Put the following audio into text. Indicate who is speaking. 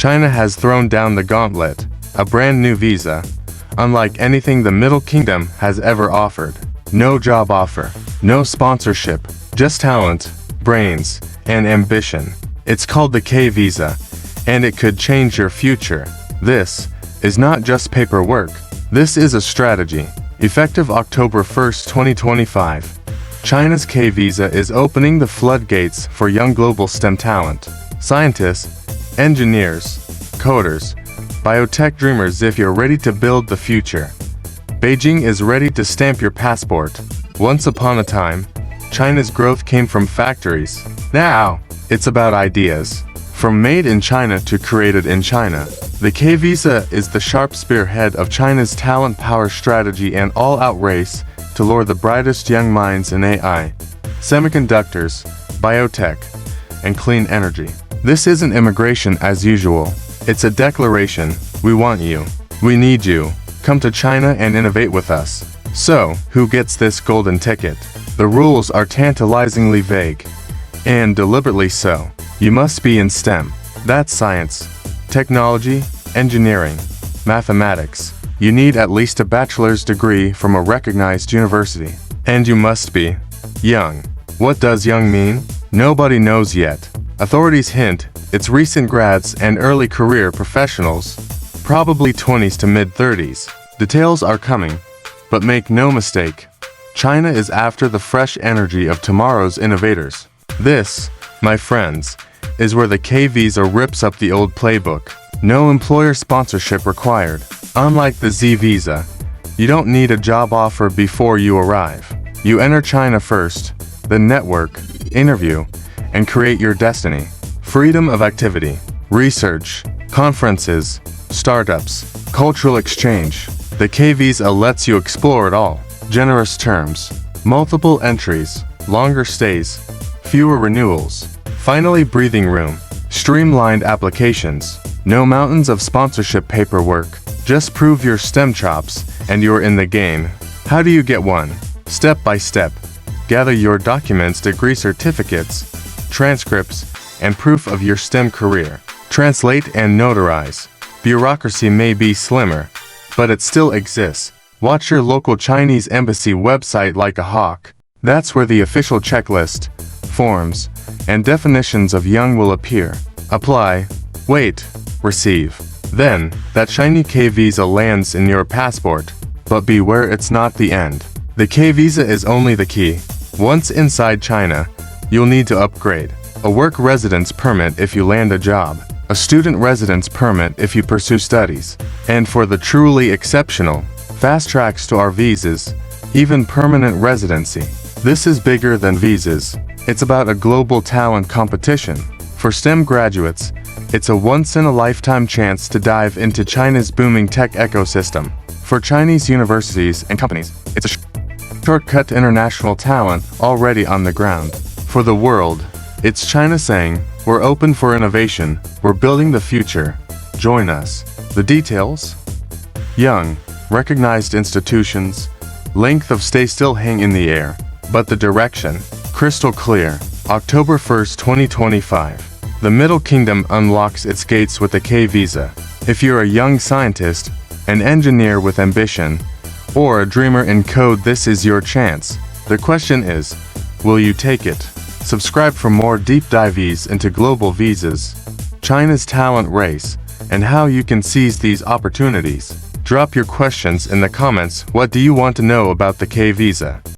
Speaker 1: China has thrown down the gauntlet, a brand new visa, unlike anything the Middle Kingdom has ever offered. No job offer, no sponsorship, just talent, brains, and ambition. It's called the K-Visa, and it could change your future. This is not just paperwork. This is a strategy. Effective October 1st, 2025, China's K-Visa is opening the floodgates for young global STEM talent. Scientists, engineers, coders, biotech dreamers. If you're ready to build the future, Beijing is ready to stamp your passport. Once upon a time, China's growth came from factories. Now, it's about ideas. From made in China to created in China, the K-Visa is the sharp spearhead of China's talent power strategy and all-out race to lure the brightest young minds in AI, semiconductors, biotech, and clean energy. This isn't immigration as usual. It's a declaration. We want you. We need you. Come to China and innovate with us. So, who gets this golden ticket? The rules are tantalizingly vague. And deliberately so. You must be in STEM. That's science, technology, engineering, mathematics. You need at least a bachelor's degree from a recognized university. And you must be young. What does young mean? Nobody knows yet. Authorities hint it's recent grads and early career professionals, probably 20s to mid-30s. Details are coming, but make no mistake, China is after the fresh energy of tomorrow's innovators. This, my friends, is where the K-Visa rips up the old playbook. No employer sponsorship required. Unlike the Z-Visa, you don't need a job offer before you arrive. You enter China first, then network, interview, and create your destiny. Freedom of activity, research, conferences, startups, cultural exchange. The K-Visa lets you explore it all. Generous terms, multiple entries, longer stays, fewer renewals. Finally, breathing room, streamlined applications. No mountains of sponsorship paperwork. Just prove your STEM chops, and you're in the game. How do you get one? Step by step. Gather your documents, degree certificates, transcripts, and proof of your STEM career. Translate and notarize. Bureaucracy may be slimmer, but it still exists. Watch your local Chinese embassy website like a hawk. That's where the official checklist, forms, and definitions of young will appear. Apply, wait, receive. Then, that shiny K-Visa lands in your passport. But beware, it's not the end. The K-Visa is only the key. Once inside China, you'll need to upgrade. A work residence permit if you land a job. A student residence permit if you pursue studies. And for the truly exceptional, fast tracks to our visas, even permanent residency. This is bigger than visas. It's about a global talent competition. For STEM graduates, it's a once-in-a-lifetime chance to dive into China's booming tech ecosystem. For Chinese universities and companies, it's a shortcut to international talent already on the ground. For the world, it's China saying, we're open for innovation, we're building the future. Join us. The details? Young, recognized institutions, length of stay still hang in the air, but the direction, crystal clear. October 1st, 2025. The Middle Kingdom unlocks its gates with the K-Visa. If you're a young scientist, an engineer with ambition, or a dreamer in code, this is your chance. The question is, will you take it? Subscribe for more deep dives into global visas, China's talent race, and how you can seize these opportunities. Drop your questions in the comments. What do you want to know about the K-Visa?